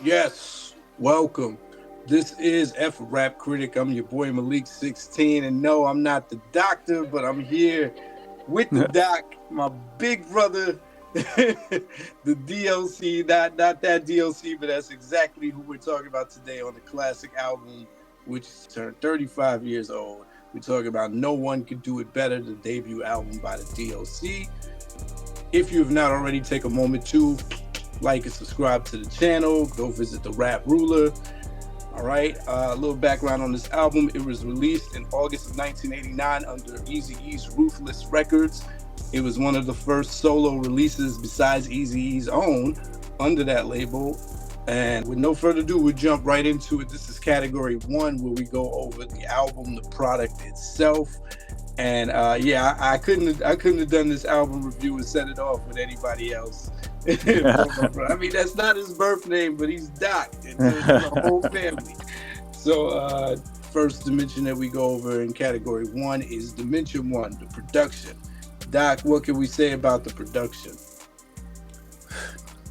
Yes, welcome. This is F Rap Critic. I'm your boy Malik 16. And no, I'm not the doctor, but I'm here with the doc, my big brother, the D.O.C. Not that D.O.C., but that's exactly who we're talking about today on the classic album, which turned 35 years old. We're talking about No One Could Do It Better, the debut album by the D.O.C. If you have not already, take a moment to like and subscribe to the channel. Go visit the Rap Ruler. All right. A little background on this album. It was released in August of 1989 under Eazy-E's Ruthless Records. It was one of the first solo releases besides Eazy-E's own under that label. And with no further ado, we'll jump right into it. This is category 1, where we go over the album, the product itself. And I couldn't have done this album review and set it off with anybody else. I mean, that's not his birth name, but he's Doc. It's the whole family. So first dimension that we go over in category 1 is Dimension 1, the production. Doc, what can we say about the production?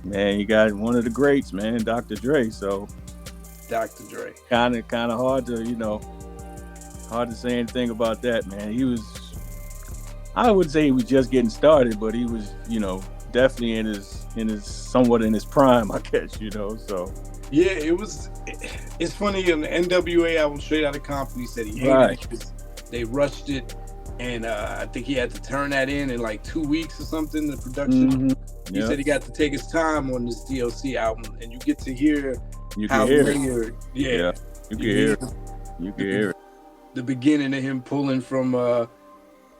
Man, you got one of the greats, man, Dr. Dre. So Dr. Dre. Kind of hard to say anything about that, man. I would say he was just getting started, but he was, definitely in his prime, I guess, So yeah, it's funny. On the NWA album, Straight Outta Compton, he said he hated it because they rushed it, and I think he had to turn that in like 2 weeks or something. The production. Mm-hmm. He said he got to take his time on this D.O.C. album, and you get to hear how layered. Yeah, you can hear it. The beginning of him pulling from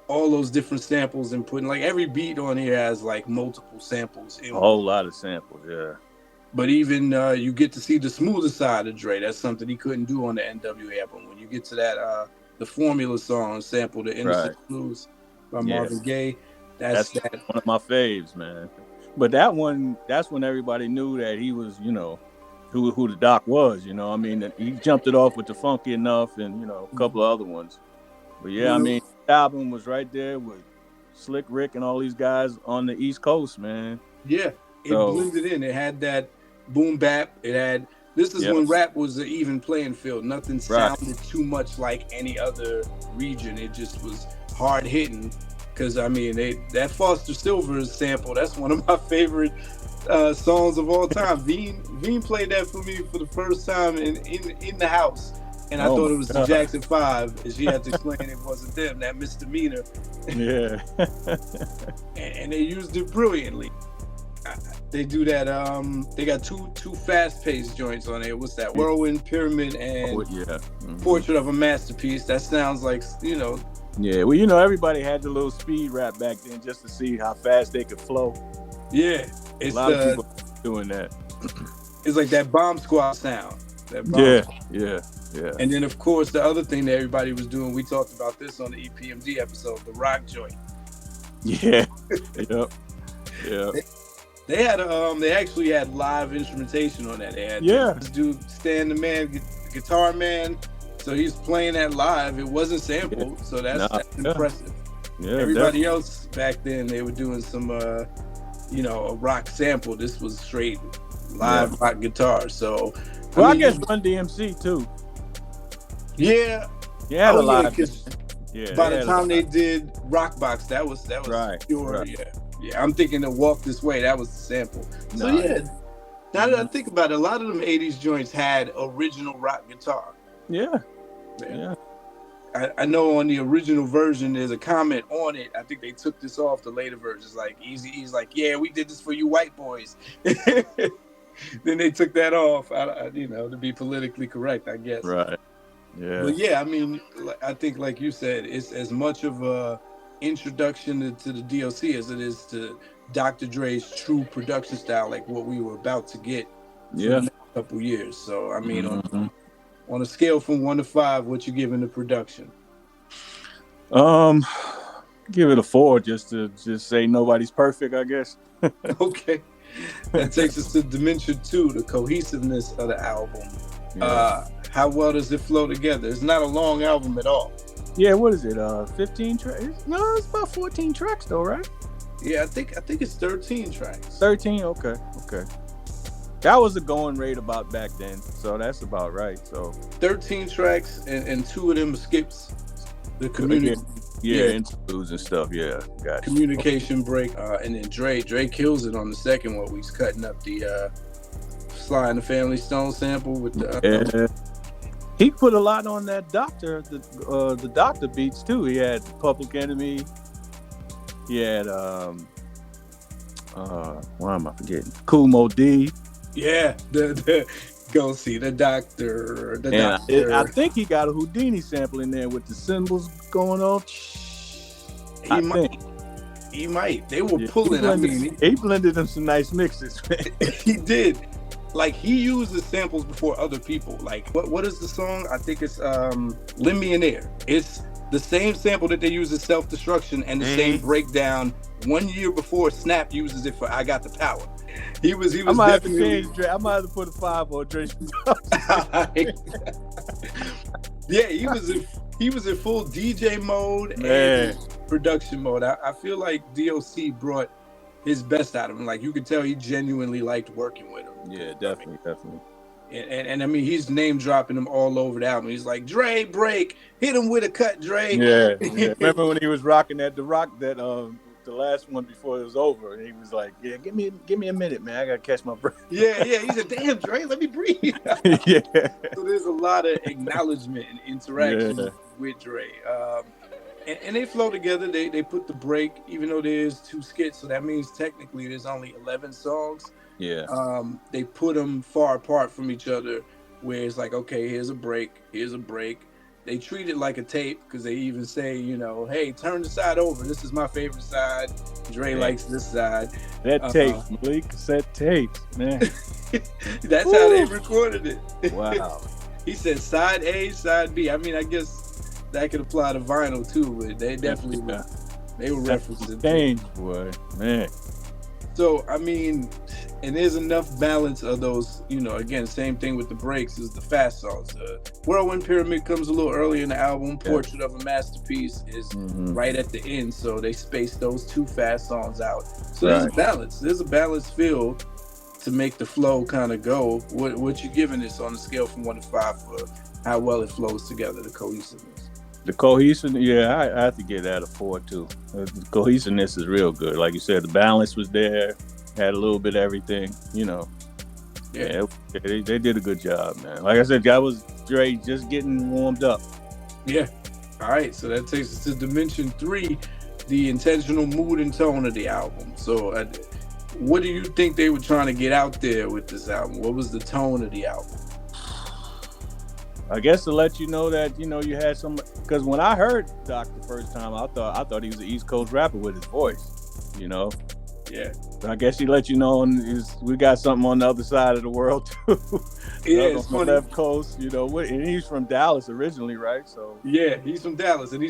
all those different samples and putting, like, every beat on here has like multiple samples in a whole lot of samples. Yeah, but even you get to see the smoother side of Dre. That's something he couldn't do on the NWA album. When you get to that the Formula song sample, the Innocent Blues by Marvin Gaye, that's one of my faves, man. But that's when everybody knew that he was, who the Doc was, I mean, he jumped it off with the Funky Enough and, a couple of other ones. But I mean, the album was right there with Slick Rick and all these guys on the East Coast, man. Yeah, it blended in. It had that boom bap. This is when rap was an even playing field. Nothing sounded too much like any other region. It just was hard hitting. Because, I mean, that Foster Silvers sample, that's one of my favorite songs of all time. Veen played that for me for the first time in the house. And I thought it was the Jackson 5, and she had to explain it wasn't them, that misdemeanor. Yeah. and they used it brilliantly. They do that, they got two fast-paced joints on there. What's that? Whirlwind, Pyramid, and Portrait of a Masterpiece. That sounds like, Yeah, well, everybody had the little speed rap back then just to see how fast they could flow. Yeah. A lot of people doing that. It's like that Bomb Squad sound. Yeah. And then, of course, the other thing that everybody was doing, we talked about this on the EPMD episode, the rock joint. Yeah. Yeah. They actually had live instrumentation on that. They had this dude, Stan the Man, Guitar Man. So he's playing that live. It wasn't sampled, so that's impressive. Yeah, everybody else back then, they were doing some, a rock sample. This was straight live rock guitar. So, I guess Run DMC too. Yeah, a live. By the time they did Rockbox, that was pure. Right. Yeah. I'm thinking to Walk This Way. That was the sample. So now that I think about it, a lot of them '80s joints had original rock guitar. Yeah. I know on the original version, there's a comment on it. I think they took this off the later versions. Like Eazy-E's like, yeah, we did this for you white boys. Then they took that off, to be politically correct, I guess. Right. Yeah. But yeah, I mean, I think like you said, it's as much of a introduction to the D.O.C. as it is to Dr. Dre's true production style, like what we were about to get for the next couple years. So, I mean, on a scale from 1 to 5, what you giving the production? Give it a 4, just to say nobody's perfect, I guess. Okay. That takes us to Dimension 2, the cohesiveness of the album. Yeah. How well does it flow together? It's not a long album at all. Yeah, what is it? 15 tracks? No, it's about 14 tracks though, right? Yeah, I think it's 13 tracks. 13, okay. That was the going rate about back then, so that's about right. So 13 tracks and 2 of them skips. The community, interludes and stuff. Yeah, gotcha. Communication break, and then Dre kills it on the second one. He's cutting up the Sly and the Family Stone sample with the. He put a lot on that Doctor, the Doctor beats too. He had Public Enemy. He had why am I forgetting? Kool Moe D. Yeah, the go see the doctor. I think he got a Houdini sample in there with the cymbals going off. He might. They were pulling. He blended them some nice mixes. He did. Like, he uses samples before other people. Like, what is the song? I think it's Lend Me an Ear. It's the same sample that they use as Self-Destruction and the same breakdown 1 year before Snap uses it for I Got the Power. He was I might have to change Dre. I might have to put a 5 on Dre. Yeah, he was in full DJ mode and production mode. I feel like D.O.C. brought his best out of him. Like, you could tell he genuinely liked working with him. Yeah, definitely. And I mean, he's name dropping him all over the album. He's like, Dre, break, hit him with a cut, Dre. Yeah. Remember when he was rocking that the last one before it was over, and he was like, "Yeah, give me a minute, man. I gotta catch my breath." Yeah. He said, "Damn, Dre, let me breathe." Yeah. So there's a lot of acknowledgement and interaction with Dre. And they flow together. They put the break, even though there's 2 skits, so that means technically there's only 11 songs. Yeah. They put them far apart from each other, where it's like, okay, here's a break. They treat it like a tape, because they even say, hey, turn the side over. This is my favorite side. Dre likes this side. That tape, Malik, cassette tapes, man. That's how they recorded it. Wow. He said side A, side B. I mean, I guess that could apply to vinyl too, but they definitely they were referencing change, boy, man. So, I mean, and there's enough balance of those, again, same thing with the breaks is the fast songs. Whirlwind Pyramid comes a little early in the album. Portrait of a Masterpiece is right at the end. So they spaced those 2 fast songs out. So there's a balance. There's a balanced feel to make the flow kind of go. What you giving this on a scale from 1 to 5 for how well it flows together, the cohesiveness? The cohesiveness, I have to give that a 4 too. The cohesiveness is real good. Like you said, the balance was there, had a little bit of everything, Yeah, they did a good job, man. Like I said, that was Dre just getting warmed up. Yeah. All right, so that takes us to Dimension 3, the intentional mood and tone of the album. So what do you think they were trying to get out there with this album? What was the tone of the album? I guess to let you know that, you had some, because when I heard Doc the first time, I thought he was an East Coast rapper with his voice, Yeah. So I guess he let you know we got something on the other side of the world too. Yeah, it's on the left coast, and he's from Dallas originally, right? So yeah, he's from Dallas, and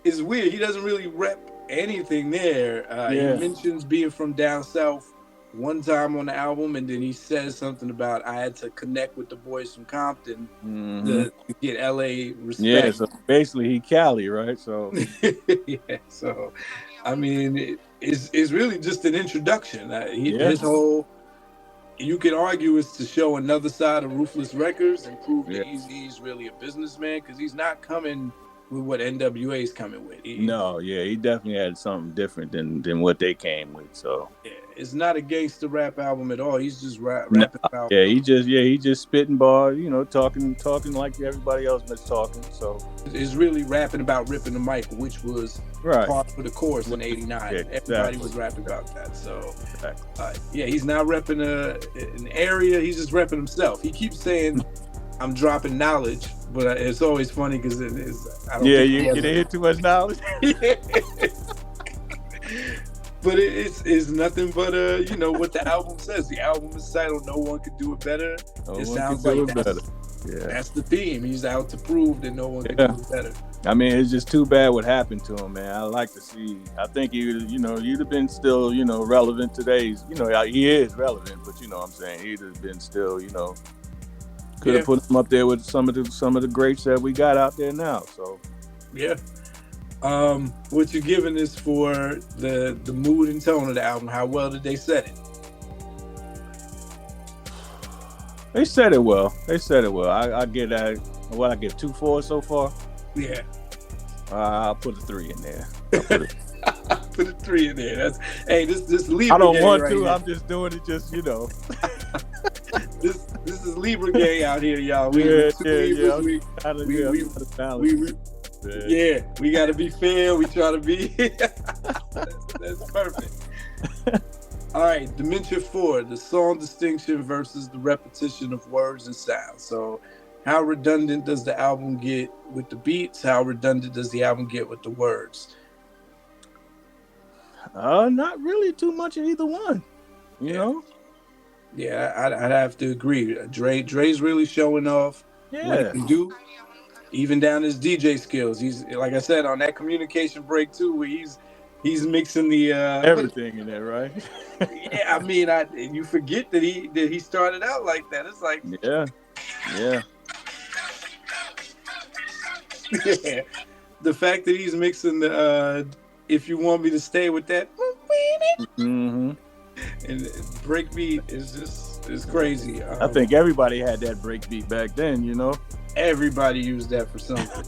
it's weird. He doesn't really rep anything there. He mentions being from down south one time on the album, and then he says something about I had to connect with the boys from Compton to get LA respect. Yeah, so basically he Cali, right? So yeah, so I mean, it's really just an introduction. His whole, you could argue, is to show another side of Ruthless Records and prove that Eazy-E's really a businessman, because he's not coming with what NWA is coming with. He definitely had something different than what they came with. So it's not a gangster rap album at all. He's just rapping about. Yeah, he just spitting bars, talking like everybody else was talking. So it's really rapping about ripping the mic, which was part of the course in '89. Yeah, everybody was rapping about that. So he's not repping an area. He's just repping himself. He keeps saying, "I'm dropping knowledge," but it's always funny because it is. I don't think you can hear too much knowledge. But it's nothing but what the album says. The album is titled "No One Could Do It Better." It sounds like that's the theme. He's out to prove that no one can do it better. I mean, it's just too bad what happened to him, man. I like to see. I think you'd have been still, relevant today's. He is relevant, but what I'm saying, he'd have been still, could have put him up there with some of the greats that we got out there now. So yeah. What you giving this for the mood and tone of the album? How well did they set it? They said it well. I get that. What I give 2 4 so far. Yeah. I'll put a 3 in there. I'll put it. Put a 3 in there. That's this Libra I don't gang want right to. here. I'm just doing it. Just This is Libra gang out here, y'all. We got to be fair. We try to be. That's perfect. All right, Dimension 4, the song distinction versus the repetition of words and sounds. So, how redundant does the album get with the beats? How redundant does the album get with the words? Not really too much of either one. You know? Yeah, I'd have to agree. Dre's really showing off what he can do, even down his DJ skills. He's, like I said, on that communication break too, where he's mixing the everything in there, right? Yeah, I mean, you forget that he started out like that. It's like yeah. Yeah. The fact that he's mixing the if you want me to stay with that mm-hmm. and breakbeat is crazy. I think everybody had that breakbeat back then, you know. Everybody used that for something.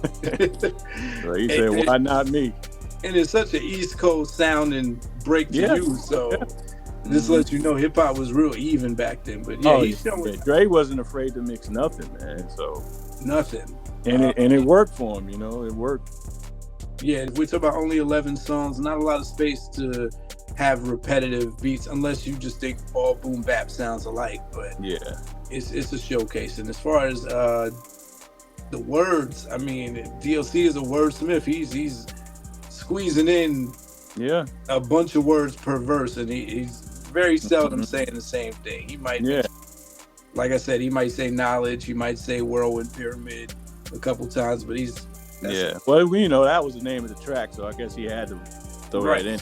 So he said, "Why not me?" And it's such an East Coast sounding break to use, so this lets you know hip hop was real even back then. But he's showing. Dre wasn't afraid to mix nothing, man. So nothing, and it worked for him, you know. It worked. Yeah, if we talk about only 11 songs, not a lot of space to have repetitive beats, unless you just think all boom bap sounds alike. But it's a showcase. And as far as the words, I mean, D.O.C. is a wordsmith. He's squeezing in a bunch of words per verse, and he's very seldom saying the same thing. He might, like I said, he might say knowledge, he might say whirlwind pyramid a couple times, but well, you know, that was the name of the track, so I guess he had to throw that in.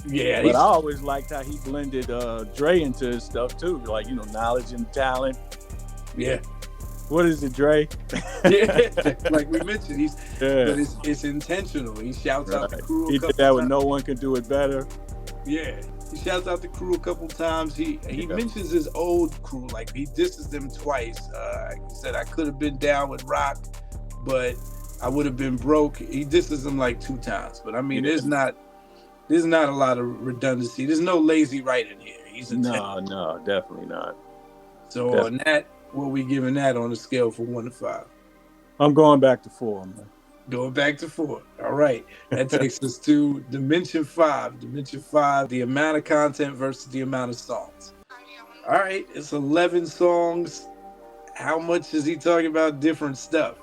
Yeah, but I always liked how he blended Dre into his stuff too, like, you know, knowledge and talent. Yeah. What is it, Dre? Like we mentioned, but it's intentional. He shouts out the crew. He did that when no one could do it better. Yeah, he shouts out the crew a couple times. He mentions his old crew, like he disses them twice. He said, "I could have been down with Rock, but I would have been broke." He disses them like 2 times. But I mean, there's not a lot of redundancy. There's no lazy writing here. He's no, definitely not. So on that, what are we giving that on a scale from 1 to 5? I'm going back to 4, man. Going back to 4. All right. That takes us to Dimension 5. Dimension 5, the amount of content versus the amount of songs. All right. It's 11 songs. How much is he talking about different stuff?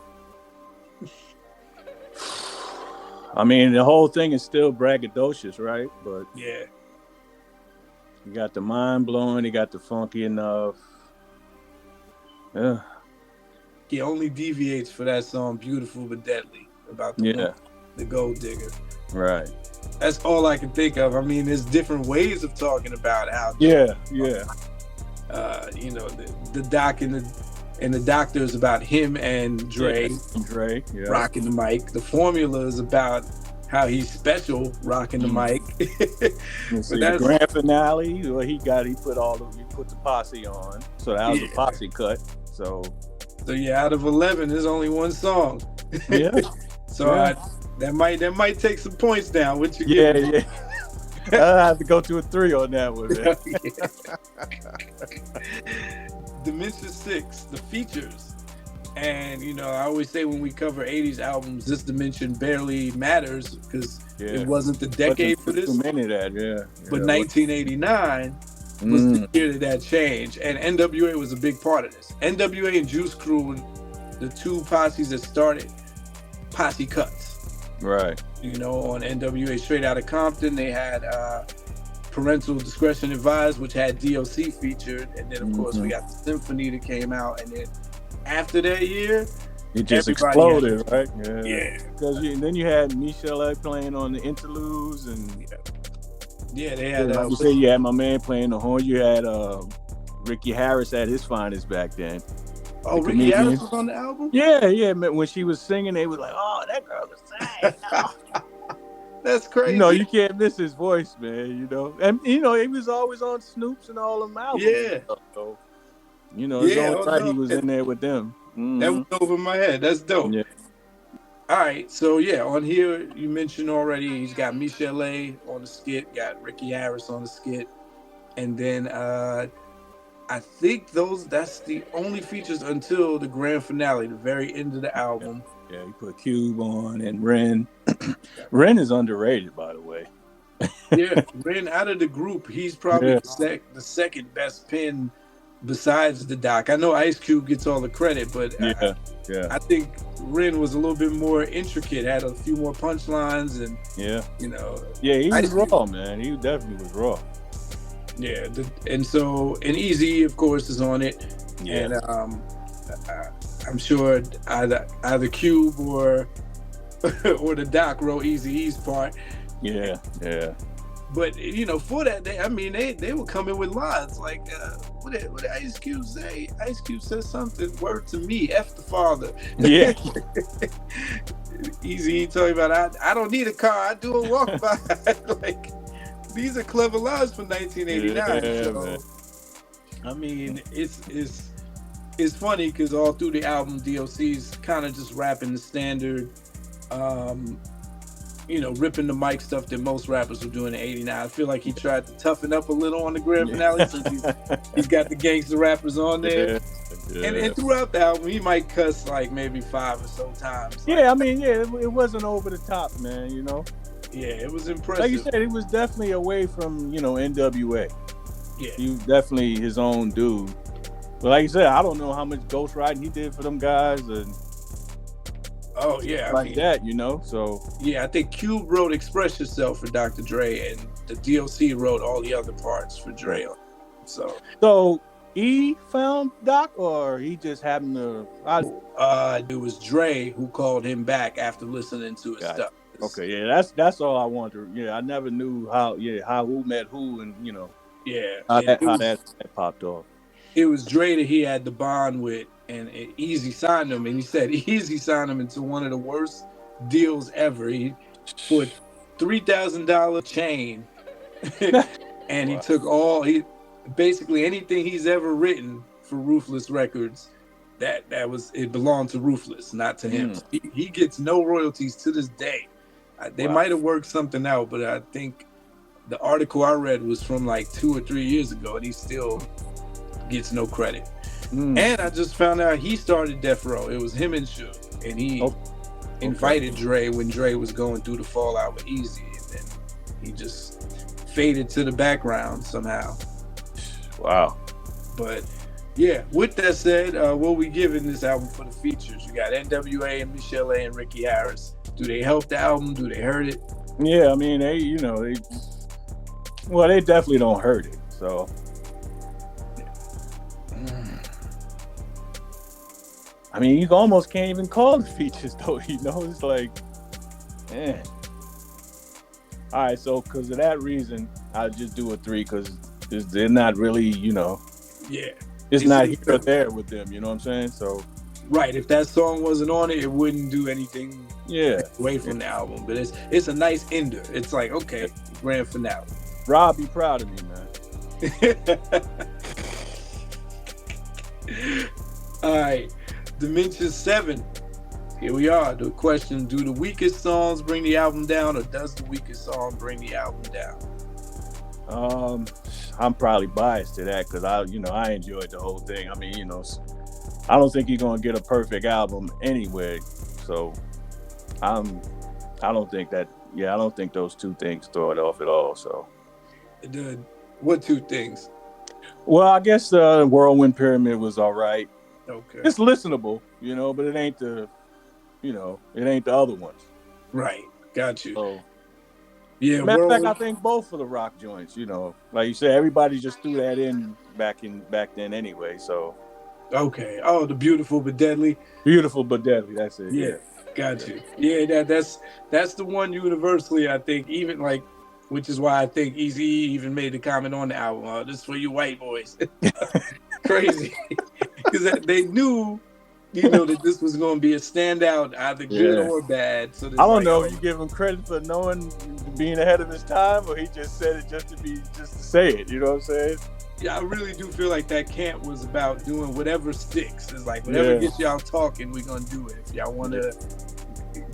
I mean, the whole thing is still braggadocious, right? But yeah. You got the mind blowing, you got the funky enough. Yeah. He only deviates for that song "Beautiful but Deadly" about the gold digger. Right. That's all I can think of. I mean, there's different ways of talking about how. You know, the doc and the doctor is about him and Dre. Rocking the mic. The formula is about how he's special, rocking the mic. But that's the grand finale. Well, he put the posse on, so that was a posse cut. So out of 11, there's only 1 song. That might take some points down. What you give? I'll have to go to a 3 on that one. Dimension 6, the features. And, you know, I always say when we cover 80s albums, this dimension barely matters because it wasn't the decade for this. Too many of that, But 1989 was the year that changed. And NWA was a big part of this. NWA and Juice Crew were the 2 posses that started posse cuts. Right. You know, on NWA Straight Outta Compton, they had Parental Discretion Advised, which had D.O.C. featured. And then, of course, we got the Symphony that came out. And then after that year, it just exploded, right? Yeah. Because then you had Michelle playing on the interludes, and they had. Like you said, you had my man playing the horn. You had Ricky Harris at his finest back then. Oh, Ricky Harris was on the album? Yeah. When she was singing, they was like, "Oh, that girl can sing." That's crazy. You know, you can't miss his voice, man. You know, and you know he was always on Snoop's and all them albums. Yeah. So, You know, it's Yeah, only oh, right he no, was in there with them. that Mm-hmm. was over my head. That's dope. Yeah, All right, so yeah, on here you mentioned already he's got Michelle A on the skit, got Ricky Harris on the skit, and then I think that's the only features until the grand finale, the very end of the album. yeah. He put Cube on and Ren. Ren is underrated, by the way. Yeah, Ren out of the group, he's probably Yeah, the second best pen besides the Doc. I know Ice Cube gets all the credit, but yeah, yeah, I think Ren was a little bit more intricate, had a few more punchlines, and yeah, you know, yeah. He was Ice Cube. raw, man. He definitely was raw. Yeah, and Easy, of course, is on it, Yeah, and I'm sure either Cube or or the Doc wrote Easy E's part. yeah, yeah. But for that day, I mean, they were coming with lines like, what did Ice Cube say? Ice Cube said something, word to me, F the father. Yeah, Easy talking about I don't need a car, I do a walk by. Like, these are clever lines from 1989. yeah, So man. I mean, it's funny because all through the album, D.O.C's kind of just rapping the standard, ripping the mic stuff that most rappers were doing in '89. I feel like he tried to toughen up a little on the grand finale since he's got the gangster rappers on there. Yeah, yeah. And throughout the album, he might cuss like maybe 5 or so times. Yeah, I mean, yeah, it wasn't over the top, man. You know, Yeah, it was impressive. like you said, it was definitely away from NWA. Yeah, He was definitely his own dude. But like you said, I don't know how much ghostwriting he did for them guys and oh yeah, like that, So yeah, I think Cube wrote "Express Yourself" for Dr. Dre, and the D.O.C. wrote all the other parts for Dre. So he found Doc, or he just happened to? It was Dre who called him back after listening to his stuff. Okay, yeah, that's all I wanted. Yeah, I never knew how who met who, and Yeah, how that popped off. It was Dre that he had the bond with, and Easy signed him, and he said Easy signed him into one of the worst deals ever. He put $3,000 chain, and he took basically anything he's ever written for Ruthless Records. It belonged to Ruthless, not to him. He gets no royalties to this day. They might have worked something out, but I think the article I read was from like 2 or 3 years ago, and he still gets no credit. And I just found out he started Death Row. It was him and Suge, and he invited Dre when Dre was going through the fallout with Easy, and then he just faded to the background somehow. Wow. But yeah, with that said, what we giving this album for the features? You got NWA and Michelle A and Ricky Harris. Do they help the album? Do they hurt it? Yeah, I mean, they definitely don't hurt it. So I mean, you almost can't even call the features though. It's like, man. All right, so because of that reason, I'll just do a 3 because they're not really, Yeah, it's not here or there with them. You know what I'm saying? So, right. If that song wasn't on it, it wouldn't do anything. Yeah, away from the album. But it's a nice ender. It's like, okay, grand finale. Rob, be proud of me, man. All right, Dimension 7. Here we are. The question: do the weakest songs bring the album down, or does the weakest song bring the album down? I'm probably biased to that because I enjoyed the whole thing. I mean, I don't think you're gonna get a perfect album anyway. So, I don't think that. Yeah, I don't think those two things throw it off at all. So, what two things? Well, I guess Whirlwind Pyramid was all right. Okay, it's listenable, but it ain't the other ones. Right, got you. So, yeah, matter of fact, I think both of the rock joints. Like you said, everybody just threw that in back then anyway. So, okay. Oh, the Beautiful but Deadly. Beautiful but Deadly. That's it. Yeah, got you. Yeah, that's the one universally. I think even like, which is why I think Eazy even made the comment on the album. Oh, this is for you white boys. Crazy, because they knew. That this was going to be a standout, either good or bad. So I don't know if you give him credit for knowing being ahead of his time, or he just said it just to say it. You know what I'm saying? Yeah, I really do feel like that camp was about doing whatever sticks. It's like whatever gets y'all talking, we're gonna do it. If y'all want to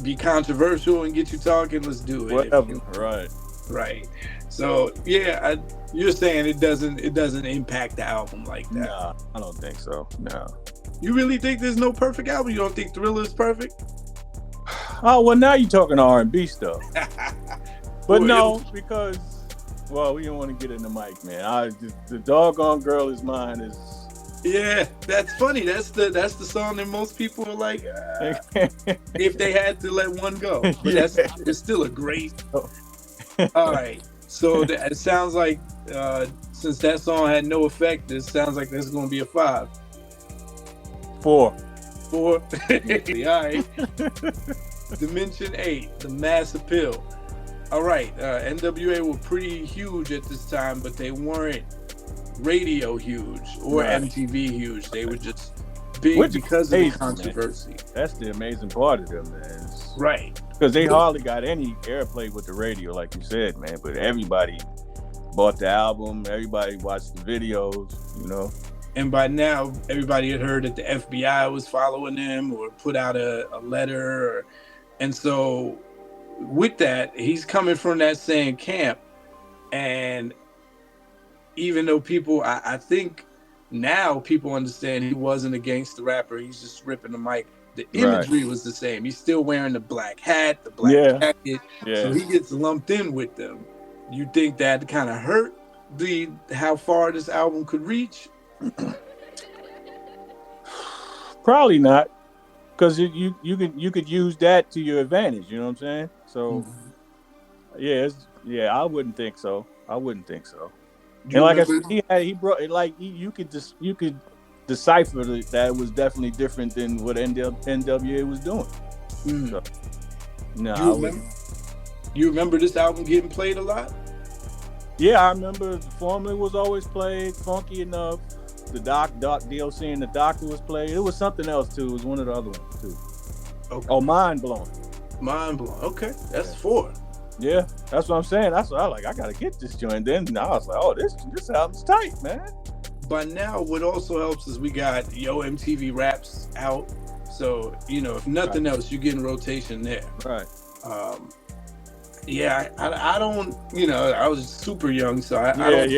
be controversial and get you talking, let's do it. Whatever, right? Right. So yeah, you're saying it doesn't impact the album like that. Nah, I don't think so. No. You really think there's no perfect album? You don't think Thriller is perfect? Oh well, now you're talking R&B stuff. But Boy, no, because well, we don't want to get in the mic, man. The doggone girl is mine is. Yeah, that's funny. That's the song that most people are like, if they had to let one go. But it's still a great. All right, so it sounds like since that song had no effect, it sounds like there's going to be a 5. 4. All right. Dimension 8, The Mass Appeal. All right, NWA were pretty huge at this time, but they weren't radio huge or MTV huge. They were just big because of the controversy. Man. That's the amazing part of them, man. Right. Because they hardly got any airplay with the radio, like you said, man. But everybody bought the album. Everybody watched the videos, you know. And by now, everybody had heard that the FBI was following them or put out a letter. And so with that, he's coming from that same camp. And even though people, I think now people understand he wasn't a gangster rapper. He's just ripping the mic. The imagery was the same. He's still wearing the black hat, the black jacket. Yeah. So he gets lumped in with them. You think that kind of hurt how far this album could reach? Probably not, because you could use that to your advantage. You know what I'm saying? So, I wouldn't think so. And like I said, he brought it. Like you could decipher that it was definitely different than what NWA was doing. So, no, you remember this album getting played a lot? Yeah, I remember the Formula was always played. Funky Enough. The D.O.C. and the Doctor was played. It was something else too. It was one of the other ones too. Okay. Oh, Mind Blowing. Okay, that's 4. Yeah, that's what I'm saying. That's what I like. I gotta get this joint. Then I was like, oh, this album's tight, man. But now, what also helps is we got Yo MTV Raps out. So if nothing else, you get in rotation there. Right. I don't. I was super young, so I don't.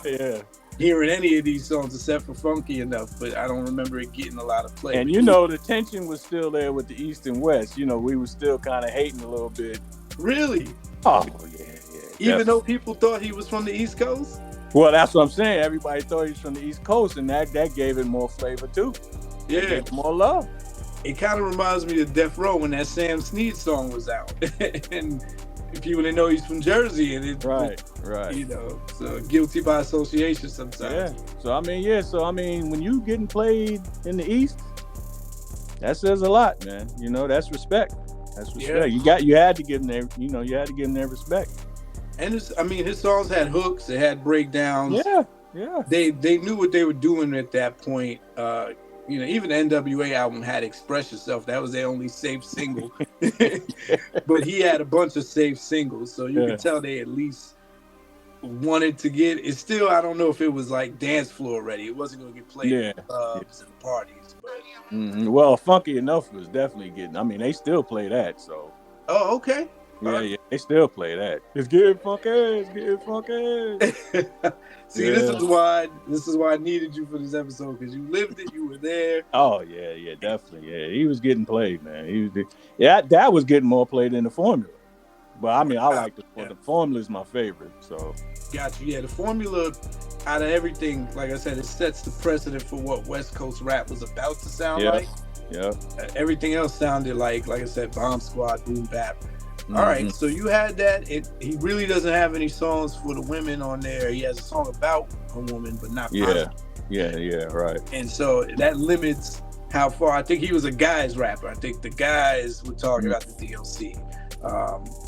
Yeah. Hearing any of these songs except for Funky Enough, but I don't remember it getting a lot of play. And the tension was still there with the East and West. We were still kind of hating a little bit. Really? Oh yeah. Even though people thought he was from the East Coast? Well, that's what I'm saying. Everybody thought he was from the East Coast, and that gave it more flavor too. Yeah. It gave it more love. It kind of reminds me of Death Row when that Sam Snead song was out. And people didn't know he's from Jersey, and right. So guilty by association sometimes. Yeah. So I mean, when you getting played in the East, that says a lot, man. That's respect. That's respect. Yeah. You had to give them their, you had to give them their respect. And his songs had hooks. They had breakdowns. Yeah. They knew what they were doing at that point. Even the NWA album had Express Yourself. That was their only safe single. But he had a bunch of safe singles. So you could tell they at least wanted to get it. Still, I don't know if it was like dance floor ready. It wasn't going to get played in clubs and parties. But Well, Funky Enough was definitely getting. They still play that. So. Oh, okay. Yeah, they still play that. It's getting funky. See, this is why I needed you for this episode, because you lived it, you were there. Oh yeah, definitely. Yeah, he was getting played, man. That was getting more played than the Formula. But I like the Formula is my favorite. So. Got you. Yeah, the Formula, out of everything, like I said, it sets the precedent for what West Coast rap was about to sound like. Yeah. Everything else sounded like I said, Bomb Squad, Boom Bap. All right, so you had that. He really doesn't have any songs for the women on there. He has a song about a woman, but not positive. Yeah, right. And so that limits how far. I think he was a guys rapper. I think the guys were talking about the D.O.C.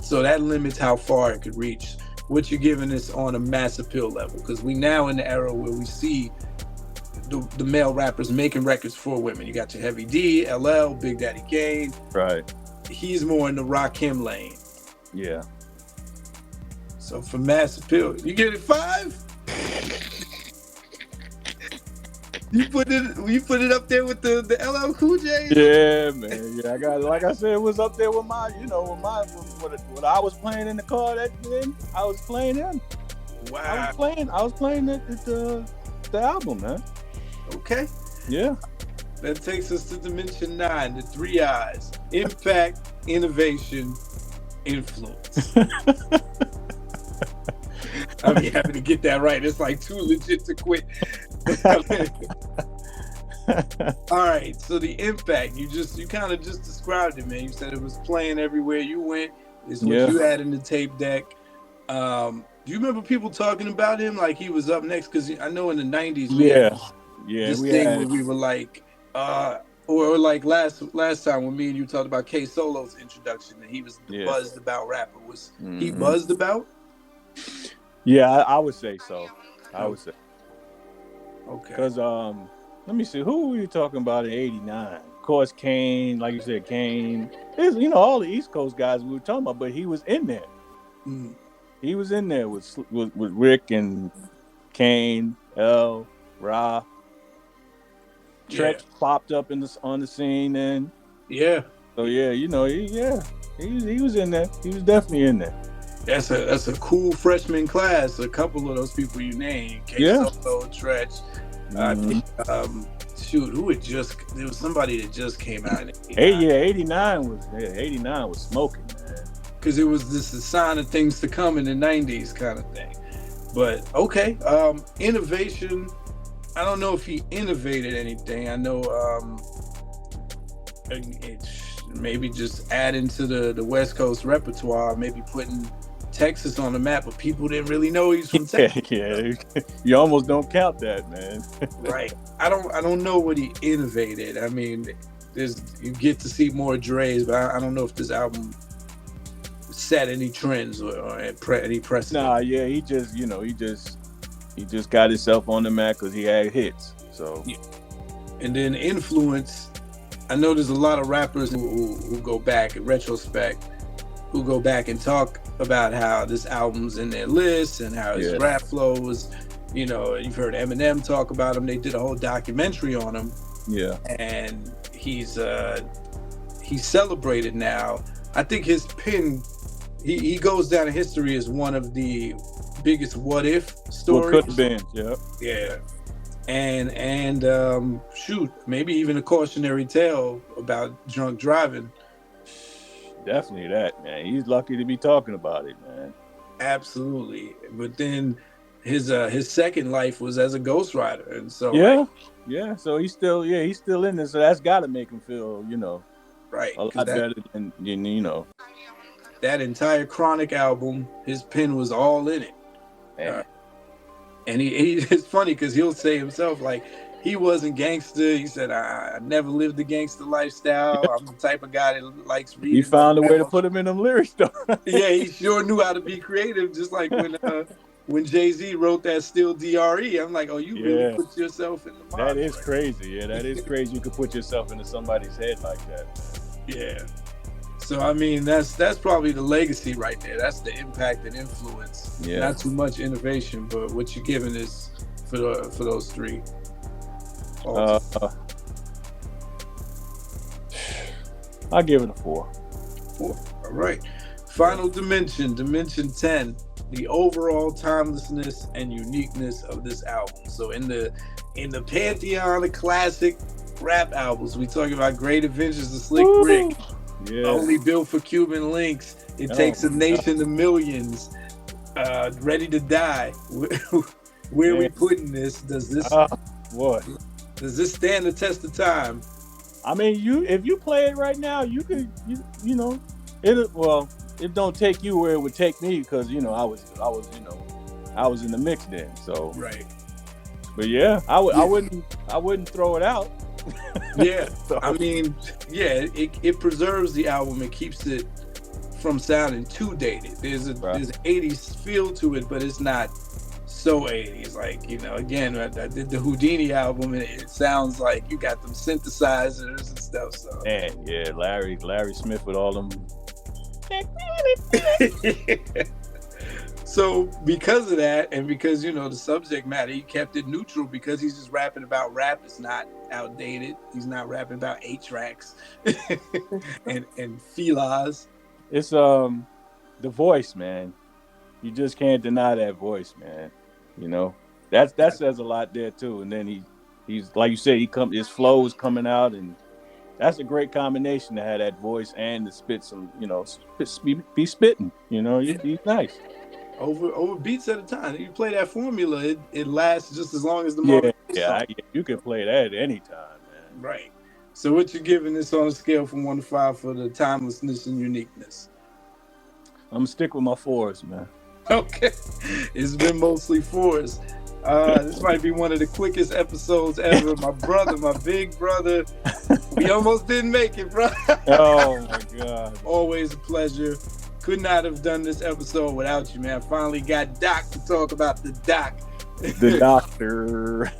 So that limits how far it could reach. What you're giving us on a mass appeal level, because we now in the era where we see the male rappers making records for women. You got your Heavy D, LL, Big Daddy Kane. Right. He's more in the Rakim lane. Yeah. So for mass appeal, you get it 5? You put it up there with the LL Cool J? Yeah, man. Yeah, I got, like I said, it was up there with my, what I was playing in the car that then. I was playing him. Wow. I was playing the album, man. Okay. Yeah. That takes us to Dimension 9, the 3 I's. Impact, innovation, influence. I'll be happy to get that right. It's like too legit to quit. All right, so the impact, you kind of just described it, man. You said it was playing everywhere you went. It's what you had in the tape deck. Do you remember people talking about him like he was up next? Because I know in the 90s we had this thing where we were like, or like last time when me and you talked about K Solo's introduction, and he was the buzzed about rapper. Was he buzzed about? Yeah, I would say so. I would say. Okay. Because let me see, who were you talking about in '89? Of course, Kane, like you said, Kane. There's, all the East Coast guys we were talking about, but he was in there. Mm. He was in there with Rick and Kane, L, Ra. Tretch popped up on the scene, and so he was in there. He was definitely in there. That's a cool freshman class. A couple of those people you named, K-Solo, Tretch. Who had there was somebody that just came out in 89 was smoking, man. Because it was this a sign of things to come in the 90s kind of thing. But okay, innovation. I don't know if he innovated anything. I know maybe just adding to the West Coast repertoire, maybe putting Texas on the map, but people didn't really know he's from Texas. Yeah, you almost don't count that, man. Right. I don't know what he innovated. I mean, you get to see more Dre's, but I don't know if this album set any trends or any precedent. Nah, yeah, he just got himself on the map because he had hits. So, and then influence. I know there's a lot of rappers who go back in retrospect, who go back and talk about how this album's in their list and how his rap flow was. You've heard Eminem talk about him. They did a whole documentary on him. Yeah, and he's celebrated now. I think his pen, he goes down in history as one of the biggest what if stories. What could have been, yeah. And maybe even a cautionary tale about drunk driving. Definitely that, man. He's lucky to be talking about it, man. Absolutely. But then his second life was as a ghostwriter, and so so he's still in this. So that's got to make him feel, right, a lot better than that entire Chronic album. His pen was all in it. And he it's funny because he'll say himself, like, he wasn't gangster. He said, I never lived the gangster lifestyle. I'm the type of guy that likes reading. He found a way to put him in them lyrics, though. Yeah, he sure knew how to be creative, just like when Jay-Z wrote that Still DRE. I'm like, oh, you really put yourself in the mind. That is crazy. Yeah, that is crazy. You could put yourself into somebody's head like that. Yeah. So, I mean, that's probably the legacy right there. That's the impact and influence. Yeah. Not too much innovation, but what you're giving is for those three. I'll give it a 4. 4. All right. Final dimension 10. The overall timelessness and uniqueness of this album. So in the pantheon of classic rap albums, we talking about Great Adventures of Slick Rick. Yeah. Only Built for Cuban Links. It Takes a Nation to Millions. Ready to Die. Where are we putting this? Does this stand the test of time? I mean, if you play it right now, you could, it don't take you where it would take me because I was in the mix then. So right. But yeah, I wouldn't throw it out. Yeah, so. I mean, it preserves the album. It keeps it from sounding too dated. There's an 80s feel to it, but it's not so 80s. Like, again, I did the Houdini album, and it sounds like you got them synthesizers and stuff. So yeah, Larry Smith with all them. So because of that, and because the subject matter, he kept it neutral because he's just rapping about rap. It's not outdated. He's not rapping about 8 tracks and filas. It's the voice, man. You just can't deny that voice, man. That says a lot there too. And then he's like you said, his flow is coming out, and that's a great combination to have that voice and to spit some, be spitting. He's nice. Over beats at a time. You play that formula, it lasts just as long as the Yeah, song. you can play that at any time, man. Right. So what you giving this on a scale from 1 to 5 for the timelessness and uniqueness? I'm gonna stick with my 4s, man. Okay. It's been mostly 4s. This might be one of the quickest episodes ever. My big brother. We almost didn't make it, bro. Oh my God. Always a pleasure. Could not have done this episode without you, man. Finally got Doc to talk about the Doc. The doctor.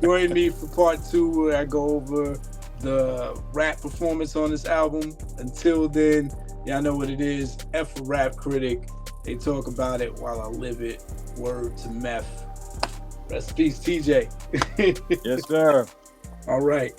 Join me for part 2 where I go over the rap performance on this album. Until then, y'all know what it is. F a Rap Critic. They talk about it while I live it. Word to meth. Rest in peace, TJ. Yes, sir. All right.